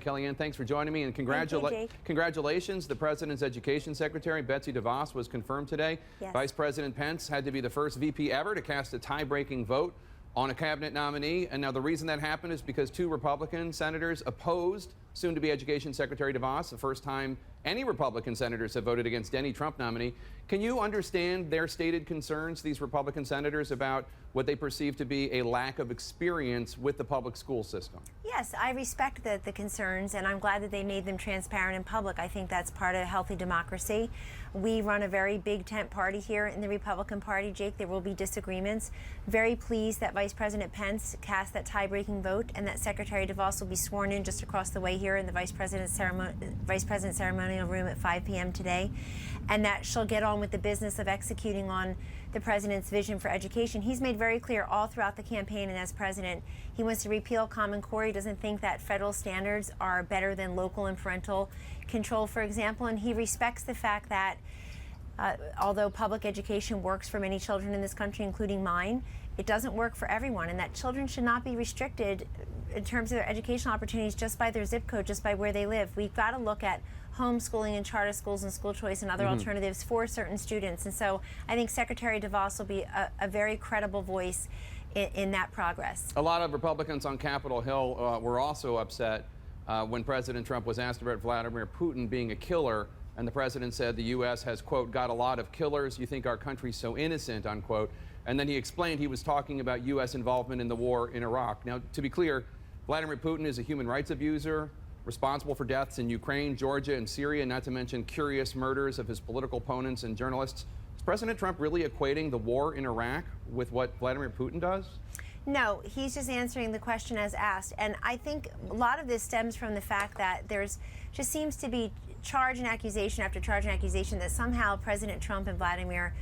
Kellyanne, thanks for joining me, and congratulations. The President's Education Secretary, Betsy DeVos, was confirmed today. Yes. Vice President Pence had to be the first VP ever to cast a tie-breaking vote on a cabinet nominee. And now the reason that happened is because two Republican senators opposed soon-to-be Education Secretary DeVos, the first time any Republican senators have voted against any Trump nominee. Can you understand their stated concerns, these Republican senators, about what they perceive to be a lack of experience with the public school system? Yes, I respect the concerns, and I'm glad that they made them transparent in public. I think that's part of a healthy democracy. We run a very big tent party here in the Republican Party, Jake. There will be disagreements. Very pleased that Vice President Pence cast that tie-breaking vote, and that Secretary DeVos will be sworn in just across the way here in the Vice President's ceremonial room at 5 p.m. today, and that she'll get on with the business of executing on the president's vision for education. He's made very clear all throughout the campaign and as president, he wants to repeal Common Core. He doesn't think that federal standards are better than local and parental control, for example, and he respects the fact that although public education works for many children in this country, including mine, it doesn't work for everyone, and that children should not be restricted in terms of their educational opportunities just by their zip code, just by where they live. We've got to look at homeschooling and charter schools and school choice and other alternatives for certain students. And so I think Secretary DeVos will be a very credible voice in that progress. A lot of Republicans on Capitol Hill were also upset when President Trump was asked about Vladimir Putin being a killer, and the president said the U.S. has, quote, got a lot of killers. You think our country's so innocent, unquote. And then he explained he was talking about U.S. involvement in the war in Iraq. Now, to be clear, Vladimir Putin is a human rights abuser, responsible for deaths in Ukraine, Georgia, and Syria, not to mention curious murders of his political opponents and journalists. Is President Trump really equating the war in Iraq with what Vladimir Putin does? No, he's just answering the question as asked. And I think a lot of this stems from the fact that there's just seems to be charge and accusation after charge and accusation that somehow President Trump and Vladimir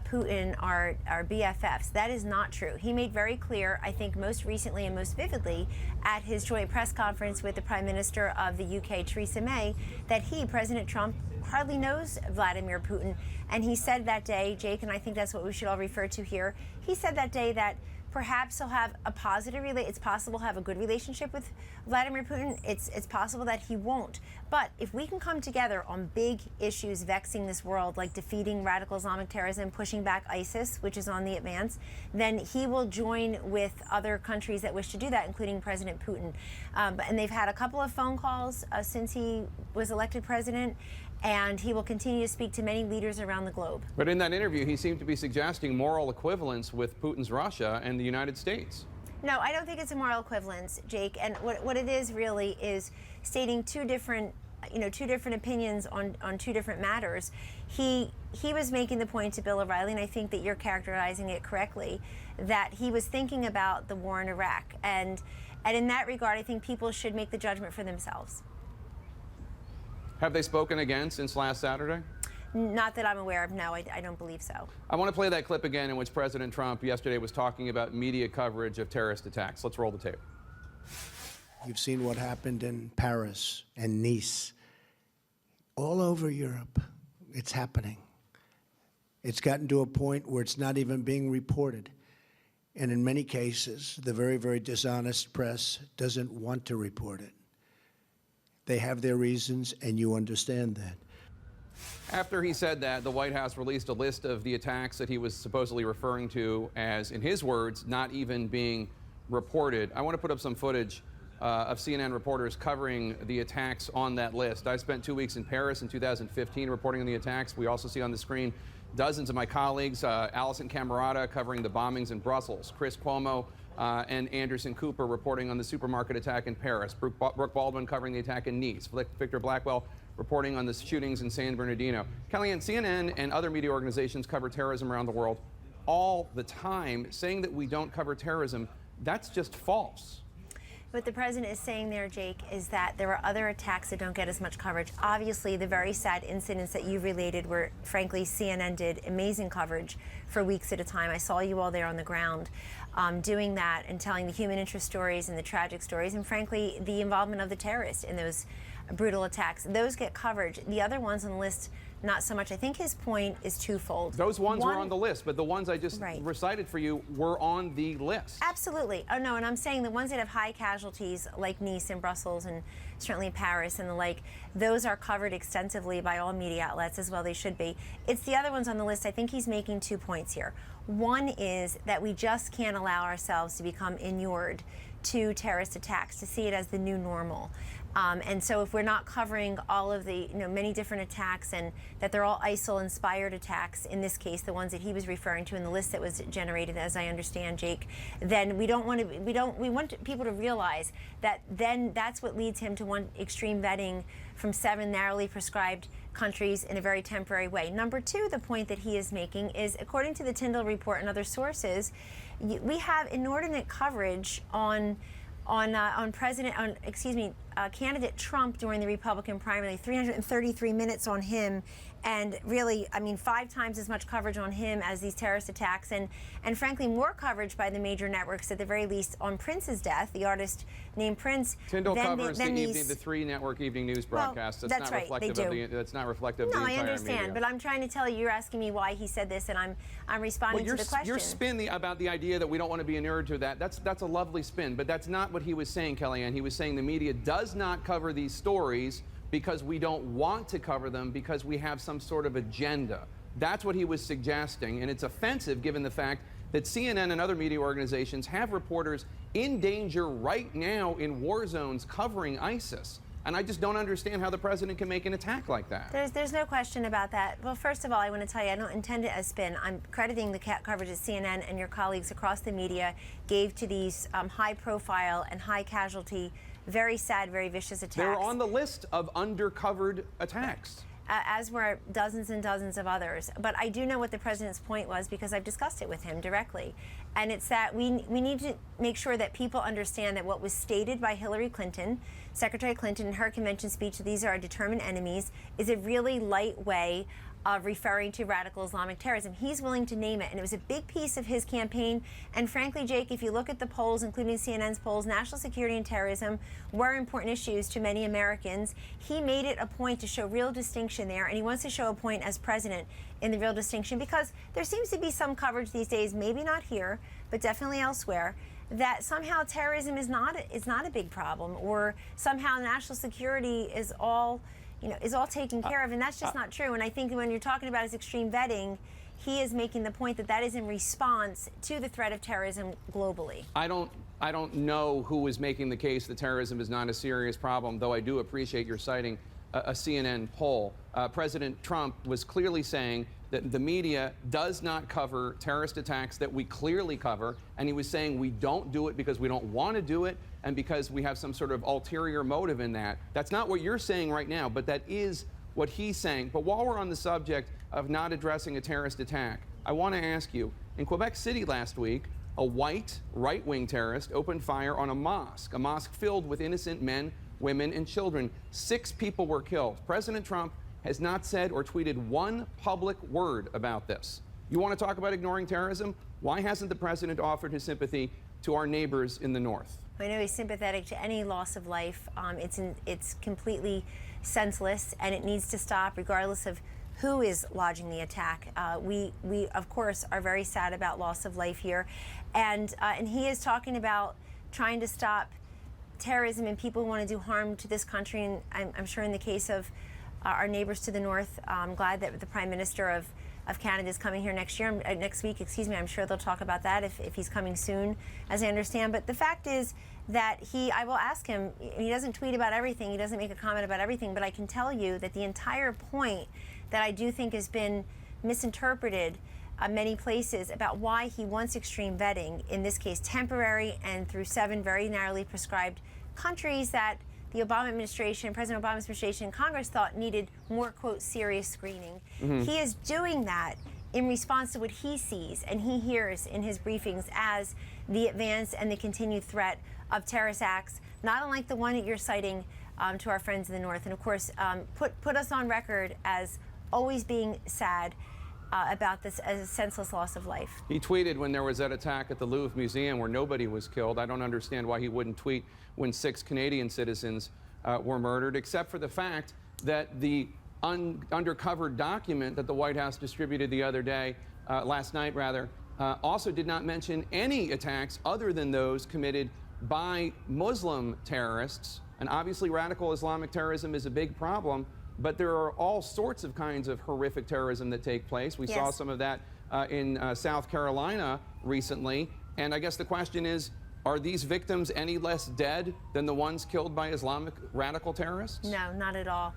Putin are BFFs. That is not true. He made very clear, I think most recently and most vividly, at his joint press conference with the Prime Minister of the UK, Theresa May, that he, President Trump, hardly knows Vladimir Putin. And he said that day, Jake, and I think that's what we should all refer to here, he said that day that perhaps he'll have a positive it's possible he'll have a good relationship with Vladimir Putin. It's possible that he won't. But if we can come together on big issues vexing this world, like defeating radical Islamic terrorism, pushing back ISIS, which is on the advance, then he will join with other countries that wish to do that, including President Putin. And they've had a couple of phone calls since he was elected president, and he will continue to speak to many leaders around the globe. But in that interview, he seemed to be suggesting moral equivalence with Putin's Russia and the United States. No, I don't think it's a moral equivalence, Jake. And what it is really is stating two different opinions on two different matters. He was making the point to Bill O'Reilly, and I think that you're characterizing it correctly, that he was thinking about the war in Iraq. And in that regard, I think people should make the judgment for themselves. Have they spoken again since last Saturday? Not that I'm aware of, no, I don't believe so. I want to play that clip again in which President Trump yesterday was talking about media coverage of terrorist attacks. Let's roll the tape. You've seen what happened in Paris and Nice. All over Europe, it's happening. It's gotten to a point where it's not even being reported. And in many cases, the very, very dishonest press doesn't want to report it. They have their reasons, and you understand that. After he said that, the White House released a list of the attacks that he was supposedly referring to as, in his words, not even being reported. I want to put up some footage of CNN reporters covering the attacks on that list. I spent 2 weeks in Paris in 2015 reporting on the attacks. We also see on the screen dozens of my colleagues, Alison Camerata covering the bombings in Brussels, Chris Cuomo and Anderson Cooper reporting on the supermarket attack in Paris, Brooke Baldwin covering the attack in Nice, Victor Blackwell reporting on the shootings in San Bernardino. Kellyanne, CNN and other media organizations cover terrorism around the world all the time. Saying that we don't cover terrorism, that's just false. What the president is saying there, Jake, is that there are other attacks that don't get as much coverage. Obviously, the very sad incidents that you related where, frankly, CNN did amazing coverage for weeks at a time. I saw you all there on the ground doing that and telling the human interest stories and the tragic stories and, frankly, the involvement of the terrorists in those brutal attacks. Those get coverage. The other ones on the list, not so much. I think his point is twofold. Those ones were on the list, but the ones I just recited for you were on the list. Absolutely. Oh, no, and I'm saying the ones that have high casualties, like Nice and Brussels and certainly Paris and the like. Those are covered extensively by all media outlets, as well they should be. It's the other ones on the list. I think he's making 2 points here. One is that we just can't allow ourselves to become inured to terrorist attacks, to see it as the new normal. And so if we're not covering all of the many different attacks, and that they're all ISIL-inspired attacks, in this case, the ones that he was referring to in the list that was generated, as I understand, Jake, then we want people to realize that then that's what leads him to want extreme vetting from 7 narrowly prescribed countries in a very temporary way. Number 2, the point that he is making is, according to the Tyndall report and other sources, we have inordinate coverage on candidate Trump during the Republican primary, 333 minutes on him, and really, 5 times as much coverage on him as these terrorist attacks, and frankly, more coverage by the major networks, at the very least, on Prince's death, the artist named Prince. Tyndall covers the 3 network evening news broadcasts. Well, that's right, they do. That's not reflective of the entire media. No, I understand, but I'm trying to tell you, you're asking me why he said this, and I'm responding to the question. Your spin about the idea that we don't want to be inured to that's a lovely spin, but that's not what he was saying, Kellyanne. He was saying the media does not cover these stories because we don't want to cover them, because we have some sort of agenda. That's what he was suggesting, and it's offensive given the fact that CNN and other media organizations have reporters in danger right now in war zones covering ISIS. And I just don't understand how the president can make an attack like that. There's no question about that. Well, first of all, I want to tell you, I don't intend it as spin. I'm crediting the coverage that CNN and your colleagues across the media gave to these high-profile and high-casualty, very sad, very vicious attacks. They were on the list of undercovered attacks. As were dozens and dozens of others. But I do know what the president's point was, because I've discussed it with him directly. And it's that we need to make sure that people understand that what was stated by Hillary Clinton, Secretary Clinton, in her convention speech, these are our determined enemies, is a really light way of referring to radical Islamic terrorism. He's willing to name it, and it was a big piece of his campaign. And frankly, Jake, if you look at the polls, including CNN's polls, national security and terrorism were important issues to many Americans. He made it a point to show real distinction there, and he wants to show a point as president in the real distinction, because there seems to be some coverage these days, maybe not here, but definitely elsewhere, that somehow terrorism is not a big problem, or somehow national security is all taken care of, and that's just not true. And I think when you're talking about his extreme vetting, he is making the point that that is in response to the threat of terrorism globally. I don't know who is making the case that terrorism is not a serious problem, though I do appreciate your citing a CNN poll. President Trump was clearly saying that the media does not cover terrorist attacks that we clearly cover, and he was saying we don't do it because we don't want to do it, and because we have some sort of ulterior motive in that. That's not what you're saying right now, but that is what he's saying. But while we're on the subject of not addressing a terrorist attack, I want to ask you, in Quebec City last week, a white right-wing terrorist opened fire on a mosque filled with innocent men, women, and children. 6 people were killed. President Trump has not said or tweeted one public word about this. You want to talk about ignoring terrorism? Why hasn't the president offered his sympathy to our neighbors in the north? I know he's sympathetic to any loss of life. It's completely senseless, and it needs to stop regardless of who is lodging the attack. We of course are very sad about loss of life here, and he is talking about trying to stop terrorism and people who want to do harm to this country. And I'm sure in the case of our neighbors to the north, I'm glad that the Prime Minister of Canada is coming here next week. I'm sure they'll talk about that if he's coming soon, as I understand. But the fact is that I will ask him, he doesn't tweet about everything, he doesn't make a comment about everything, but I can tell you that the entire point that I do think has been misinterpreted many places about why he wants extreme vetting, in this case temporary and through 7 very narrowly prescribed countries that the Obama administration, President Obama's administration, Congress thought needed more, quote, serious screening. He is doing that in response to what he sees and he hears in his briefings as the advance and the continued threat of terrorist acts, not unlike the one that you're citing to our friends in the north. And of course, put us on record as always being sad about this as a senseless loss of life. He tweeted when there was that attack at the Louvre Museum where nobody was killed. I don't understand why he wouldn't tweet when 6 Canadian citizens were murdered, except for the fact that the undercover document that the White House distributed the other day, last night rather, also did not mention any attacks other than those committed by Muslim terrorists And obviously, radical Islamic terrorism is a big problem, but there are all sorts of kinds of horrific terrorism that take place. We saw Yes. some of that in South Carolina recently. And I guess the question is, are these victims any less dead than the ones killed by Islamic radical terrorists? No, not at all.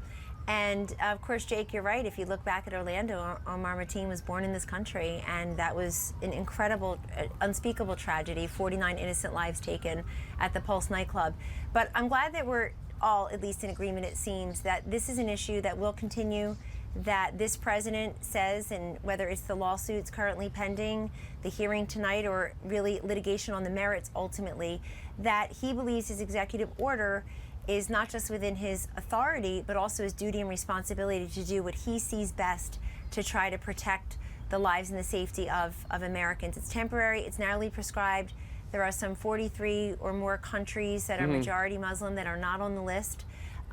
And of course, Jake, you're right. If you look back at Orlando, Omar Mateen was born in this country, and that was an incredible, unspeakable tragedy. 49 innocent lives taken at the Pulse nightclub. But I'm glad that we're all, at least in agreement, it seems, that this is an issue that will continue, that this president says, and whether it's the lawsuits currently pending, the hearing tonight, or really litigation on the merits ultimately, that he believes his executive order is not just within his authority, but also his duty and responsibility to do what he sees best to try to protect the lives and the safety of Americans. It's temporary, it's narrowly prescribed. There are some 43 or more countries that are majority Muslim that are not on the list.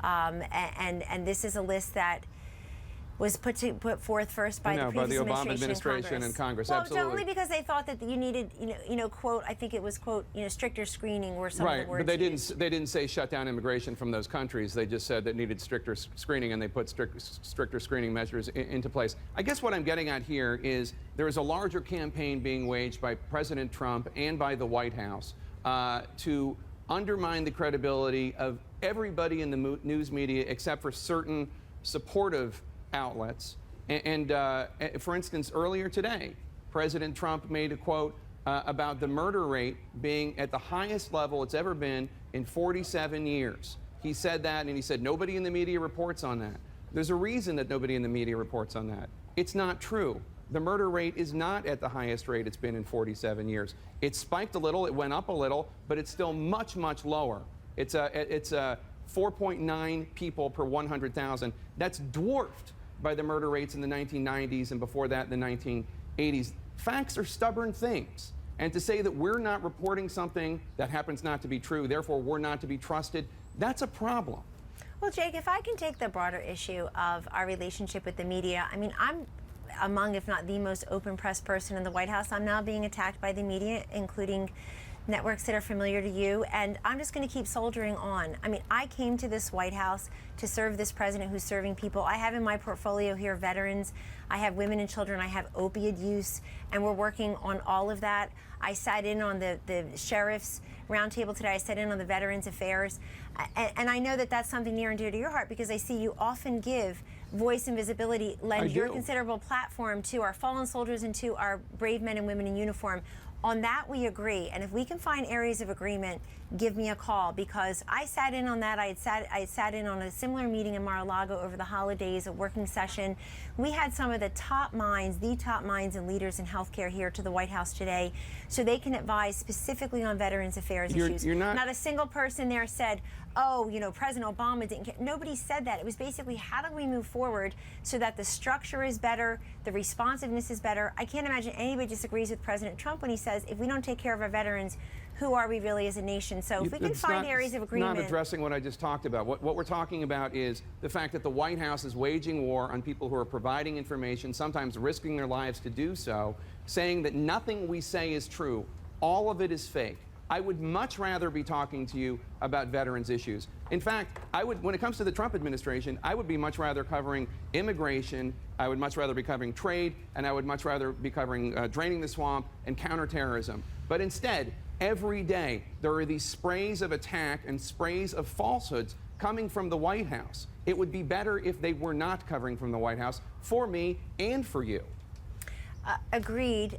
And this is a list that was put forth first by the previous Obama administration and Congress. Well, Absolutely. only because they thought that you needed, quote, I think it was, quote, stricter screening were some of the words But they used. didn't say shut down immigration from those countries. They just said that needed stricter screening, and they put stricter screening measures into place. I guess what I'm getting at here is there is a larger campaign being waged by President Trump and by the White House to undermine the credibility of everybody in the news media except for certain supportive outlets. And for instance, earlier today, President Trump made a quote about the murder rate being at the highest level it's ever been in 47 years. He said that, and he said nobody in the media reports on that. There's a reason that nobody in the media reports on that. It's not true. The murder rate is not at the highest rate it's been in 47 years. It spiked a little, it went up a little, but it's still much, much lower. It's 4.9 people per 100,000. That's dwarfed by the murder rates in the 1990s and before that in the 1980s. Facts are stubborn things. And to say that we're not reporting something that happens not to be true, therefore we're not to be trusted, that's a problem. Well, Jake, if I can take the broader issue of our relationship with the media, I mean, I'm among, if not the most open press person in the White House. I'm now being attacked by the media, including networks that are familiar to you, and I'm just going to keep soldiering on. I mean, I came to this White House to serve this president who's serving people. I have in my portfolio here veterans, I have women and children, I have opioid use, and we're working on all of that. I sat in on the sheriff's roundtable today. I sat in on the Veterans Affairs, and I know that that's something near and dear to your heart because I see you often give voice and visibility, lend your considerable platform to our fallen soldiers and to our brave men and women in uniform. On that, we agree. And if we can find areas of agreement, give me a call, because I sat in on that. I had sat in on a similar meeting in Mar-a-Lago over the holidays, a working session. We had some of the top minds and leaders in healthcare here to the White House today, so they can advise specifically on Veterans Affairs issues. Not a single person there said, oh, President Obama didn't care. Nobody said that. It was basically, how do we move forward so that the structure is better, the responsiveness is better? I can't imagine anybody disagrees with President Trump when he says, if we don't take care of our veterans, who are we really as a nation? So if we can find areas of agreement. Not addressing what I just talked about. What we're talking about is the fact that the White House is waging war on people who are providing information, sometimes risking their lives to do so, saying that nothing we say is true. All of it is fake. I would much rather be talking to you about veterans issues. In fact, when it comes to the Trump administration, I would be much rather covering immigration, I would much rather be covering trade, and I would much rather be covering draining the swamp and counterterrorism. But instead, every day, there are these sprays of attack and sprays of falsehoods coming from the White House. It would be better if they were not covering from the White House, for me and for you. Agreed.